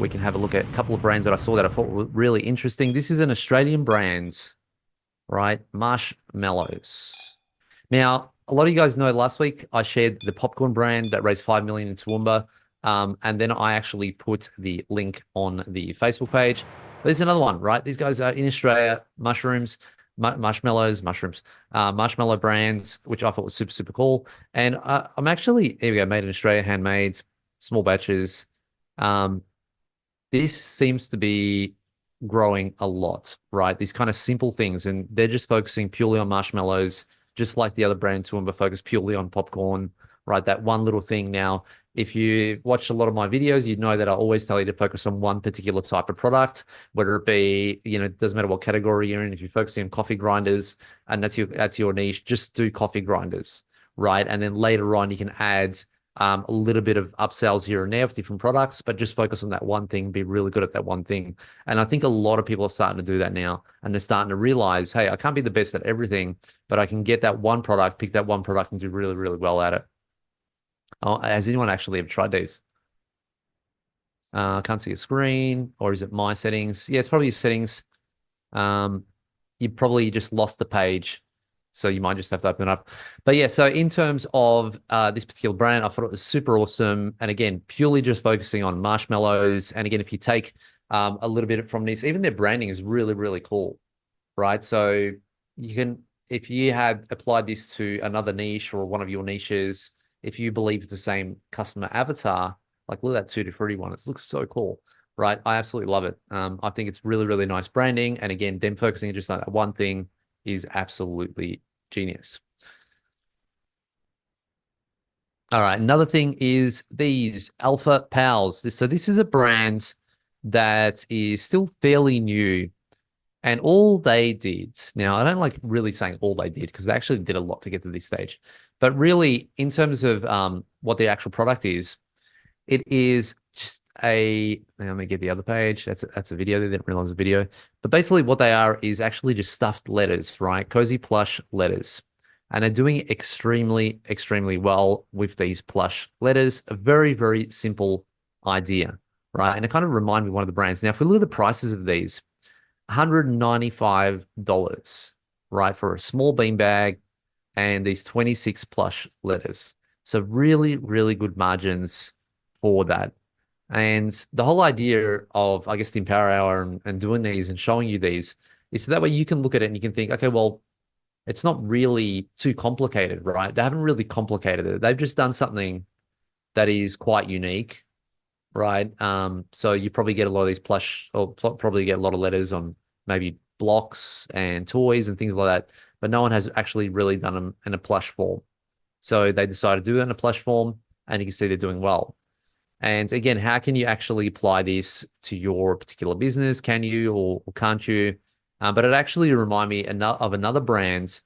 we can have a look at a couple of brands that I saw that I thought were really interesting. This is an Australian brand, right? Marshmallows. Now, a lot of you guys know last week I shared the popcorn brand that raised 5 million in Toowoomba. And then I actually put the link on the Facebook page. There's another one, right? These guys are in Australia, marshmallow brands, which I thought was super, super cool. And I'm actually, here we go, made in Australia, handmade, small batches. Um, this seems to be growing a lot, right? These kind of simple things, and they're just focusing purely on marshmallows, just like the other brand Toowoomba focus purely on popcorn, right? That one little thing. Now, if you watch a lot of my videos, you know that I always tell you to focus on one particular type of product, whether it be, it doesn't matter what category you're in. If you're focusing on coffee grinders and that's your niche, just do coffee grinders, right? And then later on, you can add a little bit of upsells here and there with different products, but just focus on that one thing, be really good at that one thing. And I think a lot of people are starting to do that now, and they're starting to realize, hey, I can't be the best at everything, but I can get that one product, pick that one product and do really, really well at it. Oh, has anyone actually ever tried these? I can't see a screen, or is it my settings? Yeah, it's probably your settings. You probably just lost the page, so you might just have to open it up. But yeah, so in terms of this particular brand, I thought it was super awesome. And again, purely just focusing on marshmallows. And again, if you take a little bit from this, even their branding is really, really cool, right? So you can, if you had applied this to another niche or one of your niches, if you believe it's the same customer avatar, like look at that Tutti Frutti one, it looks so cool, right? I absolutely love it. I think it's really, really nice branding. And again, them focusing just on that one thing is absolutely genius. All right, another thing is these Alpha Pals. So this is a brand that is still fairly new. And all they did, now I don't like really saying all they did because they actually did a lot to get to this stage. But really, in terms of what the actual product is, it is just let me get the other page. That's a video. They didn't realize a video. But basically what they are is actually just stuffed letters, right? Cozy plush letters. And they're doing extremely, extremely well with these plush letters. A very, very simple idea, right? And it kind of reminded me of one of the brands. Now, if we look at the prices of these, $195, right, for a small beanbag and these 26 plush letters. So really, really good margins for that. And the whole idea of, I guess, the Empower Hour and doing these and showing you these is so that way you can look at it and you can think, okay, well, it's not really too complicated, right? They haven't really complicated it. They've just done something that is quite unique, right? So you probably get a lot of these plush, or probably get a lot of letters on maybe blocks and toys and things like that, but no one has actually really done them in a plush form. So they decided to do it in a plush form, and you can see they're doing well. And again, how can you actually apply this to your particular business? Can you or can't you? But it actually reminded me of another brand,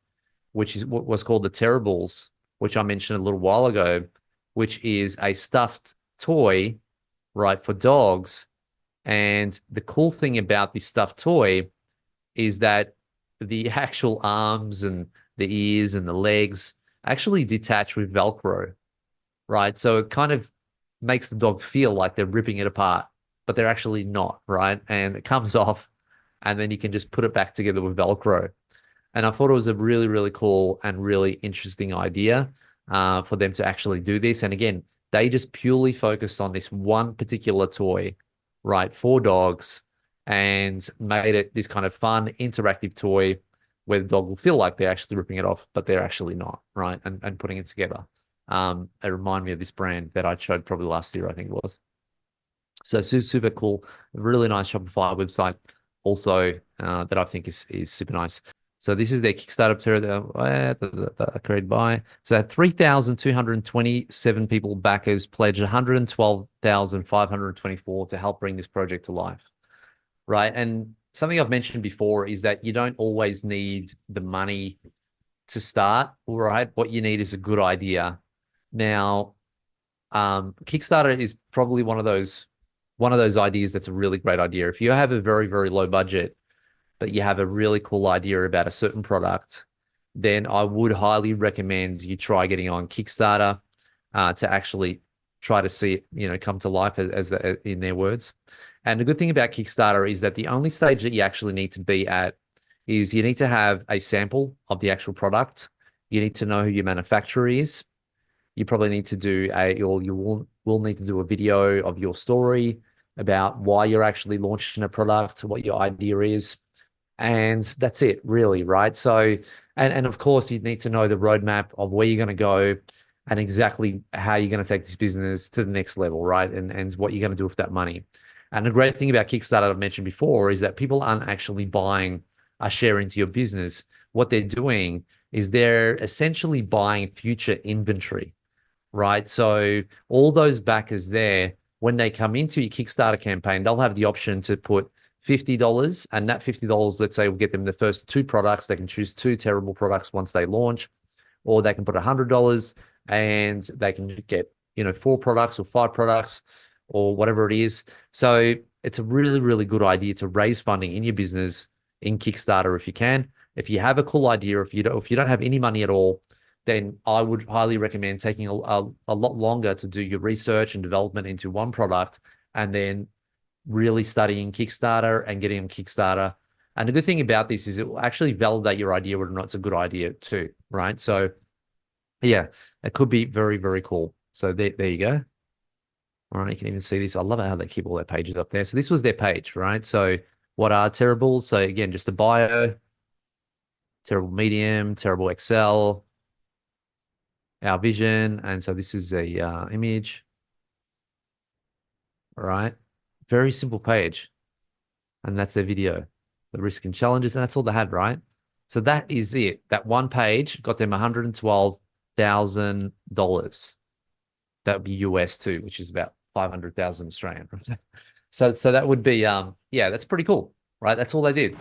which is what was called the Terribles, which I mentioned a little while ago, which is a stuffed toy, right, for dogs. And the cool thing about this stuffed toy is that the actual arms and the ears and the legs actually detach with Velcro, right? So it kind of makes the dog feel like they're ripping it apart, but they're actually not, right? And it comes off, and then you can just put it back together with Velcro. And I thought it was a really, really cool and really interesting idea for them to actually do this. And again, they just purely focused on this one particular toy, right, for dogs, and made it this kind of fun, interactive toy where the dog will feel like they're actually ripping it off, but they're actually not, right? And putting it together. It reminded me of this brand that I showed probably last year, I think it was. So super cool, really nice Shopify website also that I think is super nice. So this is their Kickstarter created by. So 3,227 people backers pledged 112,524 to help bring this project to life, right? And something I've mentioned before is that you don't always need the money to start, right? What you need is a good idea. Now, Kickstarter is probably one of those ideas that's a really great idea. If you have a very, very low budget, but you have a really cool idea about a certain product, then I would highly recommend you try getting on Kickstarter to actually try to see it, come to life in their words. And the good thing about Kickstarter is that the only stage that you actually need to be at is you need to have a sample of the actual product. You need to know who your manufacturer is. You probably need to do will need to do a video of your story about why you're actually launching a product, what your idea is, and that's it, really, right? So, and of course, you need to know the roadmap of where you're going to go and exactly how you're going to take this business to the next level, right? And what you're going to do with that money. And the great thing about Kickstarter I've mentioned before is that people aren't actually buying a share into your business. What they're doing is they're essentially buying future inventory, right? So all those backers there, when they come into your Kickstarter campaign, they'll have the option to put $50, and that $50, let's say, will get them the first two products. They can choose two terrible products once they launch, or they can put $100 and they can get, four products or five products or whatever it is. So it's a really, really good idea to raise funding in your business in Kickstarter if you can. If you have a cool idea, if you don't have any money at all, then I would highly recommend taking a lot longer to do your research and development into one product, and then really studying Kickstarter and getting on Kickstarter. And the good thing about this is it will actually validate your idea whether or not it's a good idea too, right? So yeah, it could be very, very cool. So there you go. All right, you can even see this. I love how they keep all their pages up there. So this was their page, right? So what are terribles? So again, just a bio, terrible medium, terrible Excel, our vision. And so this is a image, all right? Very simple page. And that's their video, the risk and challenges. And that's all they had, right? So that is it. That one page got them $112,000. That would be US too, which is about 500,000 Australian. So that would be, yeah, that's pretty cool, right? That's all they did.